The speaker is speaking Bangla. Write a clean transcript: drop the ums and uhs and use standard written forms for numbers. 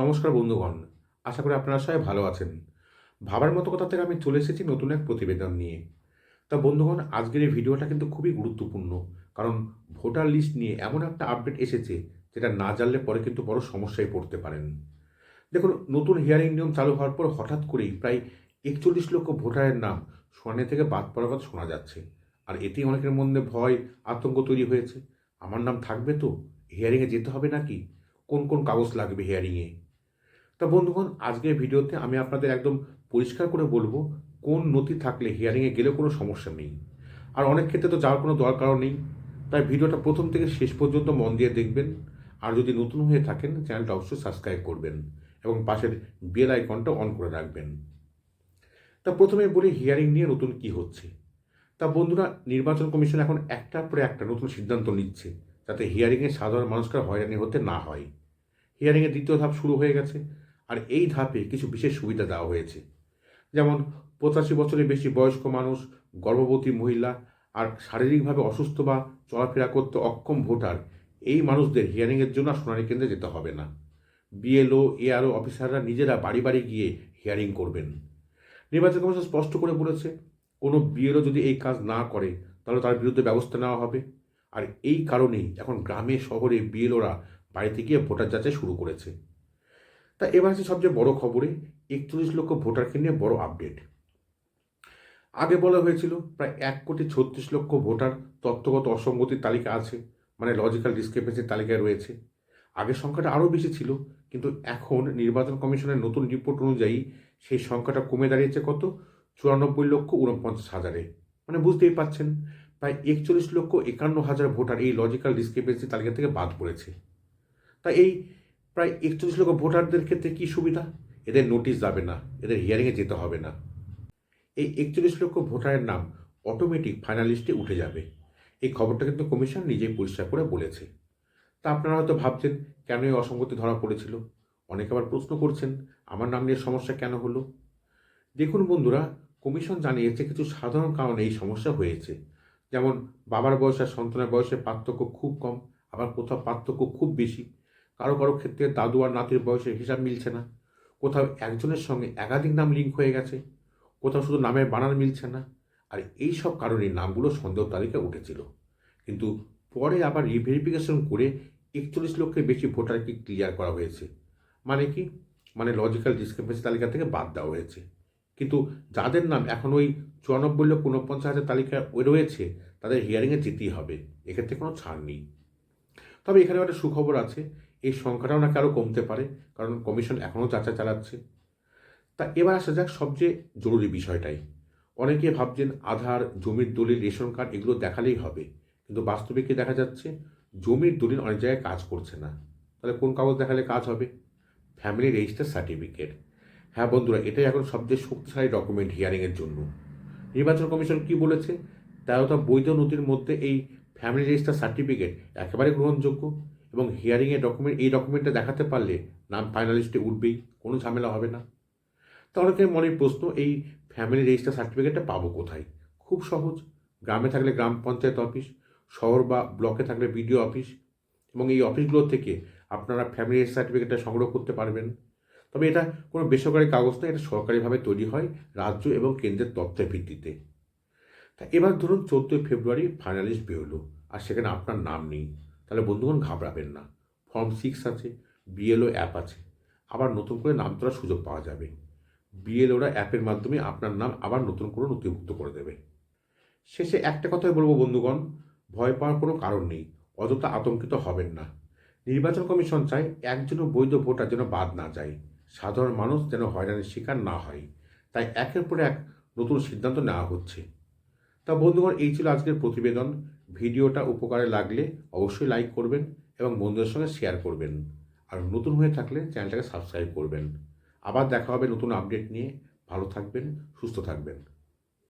নমস্কার বন্ধুগণ, আশা করি আপনারা সবাই ভালো আছেন। ভাবার মতো কথা থেকে আমি চলে এসেছি নতুন এক প্রতিবেদন নিয়ে। তা বন্ধুগণ, আজকের এই ভিডিওটা কিন্তু খুবই গুরুত্বপূর্ণ। কারণ ভোটার লিস্ট নিয়ে এমন একটা আপডেট এসেছে যেটা না জানলে পরে কিন্তু বড় সমস্যায় পড়তে পারেন। দেখুন, নতুন হিয়ারিং নিয়ম চালু হওয়ার পর হঠাৎ করেই প্রায় ৪১ লক্ষ ভোটারের নাম শুনানি থেকে বাদ পড়ার কথা শোনা যাচ্ছে। আর এতেই অনেকের মধ্যে ভয়, আতঙ্ক তৈরি হয়েছে। আমার নাম থাকবে তো? হিয়ারিংয়ে যেতে হবে নাকি? কোন কোন কাগজ লাগবে হিয়ারিংয়ে? তা বন্ধুগণ, আজকের ভিডিওতে আমি আপনাদের একদম পরিষ্কার করে বলবো কোন নথি থাকলে হিয়ারিংয়ে গেলে কোনো সমস্যা নেই। আর অনেক ক্ষেত্রে তো যাওয়ার কোনো দরকারও নেই। তাই ভিডিওটা প্রথম থেকে শেষ পর্যন্ত মন দিয়ে দেখবেন। আর যদি নতুন হয়ে থাকেন, চ্যানেলটা অবশ্যই সাবস্ক্রাইব করবেন এবং পাশের বেল আইকনটা অন করে রাখবেন। তা প্রথমে বলি হিয়ারিং নিয়ে নতুন কি হচ্ছে। তা বন্ধুরা, নির্বাচন কমিশন এখন একটার পরে একটা নতুন সিদ্ধান্ত নিচ্ছে যাতে হিয়ারিংয়ে সাধারণ মানুষকে হয়রানি হতে না হয়। হিয়ারিংয়ের দ্বিতীয় ধাপ শুরু হয়ে গেছে। আর এই ধাপে কিছু বিশেষ সুবিধা দেওয়া হয়েছে। যেমন ৮৫ বছরের বেশি বয়স্ক মানুষ, গর্ভবতী মহিলা আর শারীরিকভাবে অসুস্থ বা চলাফেরা করতে অক্ষম ভোটার, এই মানুষদের হিয়ারিংয়ের জন্য শুনানি কেন্দ্রে যেতে হবে না। বিএলও, এআরও অফিসাররা নিজেরা বাড়ি বাড়ি গিয়ে হিয়ারিং করবেন। নির্বাচন কমিশন স্পষ্ট করে বলেছে, কোনো বিএলও যদি এই কাজ না করে তাহলে তার বিরুদ্ধে ব্যবস্থা নেওয়া হবে। আর এই কারণেই এখন গ্রামে শহরে বিএলওরা বাড়িতে গিয়ে ভোটার যাচাই শুরু করেছে। তা এবার আছে সবচেয়ে বড় খবরে, ৪১ লক্ষ ভোটারকে নিয়ে বড় আপডেট। আগে বলা হয়েছিল প্রায় ১,৩৬,০০,০০০ ভোটার তথ্যগত অসঙ্গতির তালিকা আছে, মানে লজিক্যাল ডিসক্রিপেন্সির তালিকায় রয়েছে। আগের সংখ্যাটা আরও বেশি ছিল, কিন্তু এখন নির্বাচন কমিশনের নতুন রিপোর্ট অনুযায়ী সেই সংখ্যাটা কমে দাঁড়িয়েছে কত? ৯৪,৪৯,০০০। মানে বুঝতেই পাচ্ছেন, প্রায় ৪১,৫১,০০০ ভোটার এই লজিক্যাল ডিসক্রিপেন্সি তালিকা থেকে বাদ পড়েছে। তা এই প্রায় ৪১ লক্ষ ভোটারদের ক্ষেত্রে কী সুবিধা? এদের নোটিশ যাবে না, এদের হিয়ারিংয়ে যেতে হবে না। এই ৪১ লক্ষ ভোটারের নাম অটোমেটিক ফাইনাল লিস্টে উঠে যাবে। এই খবরটা কিন্তু কমিশন নিজেই পরিষ্কার করে বলেছে। তা আপনারা হয়তো ভাবছেন, কেন এই অসঙ্গতি ধরা পড়েছিল? অনেকে আবার প্রশ্ন করছেন, আমার নাম নিয়ে সমস্যা কেন হলো? দেখুন বন্ধুরা, কমিশন জানিয়েছে কিছু সাধারণ কারণে এই সমস্যা হয়েছে। যেমন বাবার বয়স আর সন্তানের বয়সের পার্থক্য খুব কম, আবার কোথাও পার্থক্য খুব বেশি। কারো কারো ক্ষেত্রে দাদু আর নাতির বয়সের হিসাব মিলছে না। কোথাও একজনের সঙ্গে একাধিক নাম লিঙ্ক হয়ে গেছে, কোথাও শুধু নামের বানান মিলছে না। আর এই সব কারণে নামগুলো সন্দেহ তালিকায় উঠেছিল। কিন্তু পরে আবার রিভেরিফিকেশন করে ৪১ লক্ষের বেশি ভোটারকে ক্লিয়ার করা হয়েছে। মানে কি? মানে লজিক্যাল ডিসক্রিপেন্সি তালিকা থেকে বাদ দেওয়া হয়েছে। কিন্তু যাদের নাম এখন ওই ৯৪,৪৯,০০০ তালিকায় রয়েছে, তাদের হিয়ারিংয়ে যেতেই হবে। এক্ষেত্রে কোনো ছাড় নেই। তবে এখানেও একটা সুখবর আছে, এই সংখ্যাটাও নাকি আরও কমতে পারে, কারণ কমিশন এখনও যাচাই চালাচ্ছে। তা এবার আসা যাক সবচেয়ে জরুরি বিষয়টাই। অনেকে ভাবছেন আধার, জমির দলিল, রেশন কার্ড এগুলো দেখালেই হবে। কিন্তু বাস্তবে কি দেখা যাচ্ছে? জমির দলিল অনেক জায়গায় কাজ করছে না। তাহলে কোন কাগজ দেখালে কাজ হবে? Family register certificate. হ্যাঁ বন্ধুরা, এটাই এখন সবচেয়ে শক্তিশালী ডকুমেন্ট হিয়ারিংয়ের জন্য। নির্বাচন কমিশন কি বলেছে? ১৩টা বৈধ নথির মধ্যে এই ফ্যামিলি রেজিস্টার সার্টিফিকেট একেবারে গ্রহণযোগ্য। এবং হিয়ারিংয়ের ডকুমেন্ট, এই ডকুমেন্টটা দেখাতে পারলে নাম ফাইনালিস্টে উঠবেই, কোনো ঝামেলা হবে না। তা অনেকের মনের প্রশ্ন, এই ফ্যামিলি রেজিস্টার সার্টিফিকেটটা পাবো কোথায়? খুব সহজ। গ্রামে থাকলে গ্রাম পঞ্চায়েত অফিস, শহর বা ব্লকে থাকলে বিডিও অফিস, এবং এই অফিসগুলো থেকে আপনারা ফ্যামিলি রেজিস্টার সার্টিফিকেটটা সংগ্রহ করতে পারবেন। তবে এটা কোনো বেসরকারি কাগজ নয়, এটা সরকারিভাবে তৈরি হয় রাজ্য এবং কেন্দ্রের তথ্যের ভিত্তিতে। তা এবার ধরুন ১৪ ফেব্রুয়ারি ফাইনালিস্ট বেরোলো, আর সেখানে আপনার নাম নেই। তাহলে বন্ধুগণ ঘাবড়াবেন না। ফর্ম 6 আছে, বিএলও অ্যাপ আছে। আবার নতুন করে নাম তোলার সুযোগ পাওয়া যাবে। বিএলওরা অ্যাপের মাধ্যমে আপনার নাম আবার নতুন করে নথিভুক্ত করে দেবে। শেষে একটা কথাই বলবো বন্ধুগণ, ভয় পাওয়ার কোনো কারণ নেই, অযথা আতঙ্কিত হবেন না। নির্বাচন কমিশন চায় একজনও বৈধ ভোটার যেন বাদ না যায়, সাধারণ মানুষ যেন হয়রানির শিকার না হয়। তাই একের পর এক নতুন সিদ্ধান্ত নেওয়া হচ্ছে। তা বন্ধুগণ, এই ছিল আজকের প্রতিবেদন। ভিডিওটা উপকারে লাগলে অবশ্যই লাইক করবেন এবং বন্ধুদের সঙ্গে শেয়ার করবেন। আর নতুন হয়ে থাকলে চ্যানেলটাকে সাবস্ক্রাইব করবেন। আবার দেখা হবে নতুন আপডেট নিয়ে। ভালো থাকবেন, সুস্থ থাকবেন।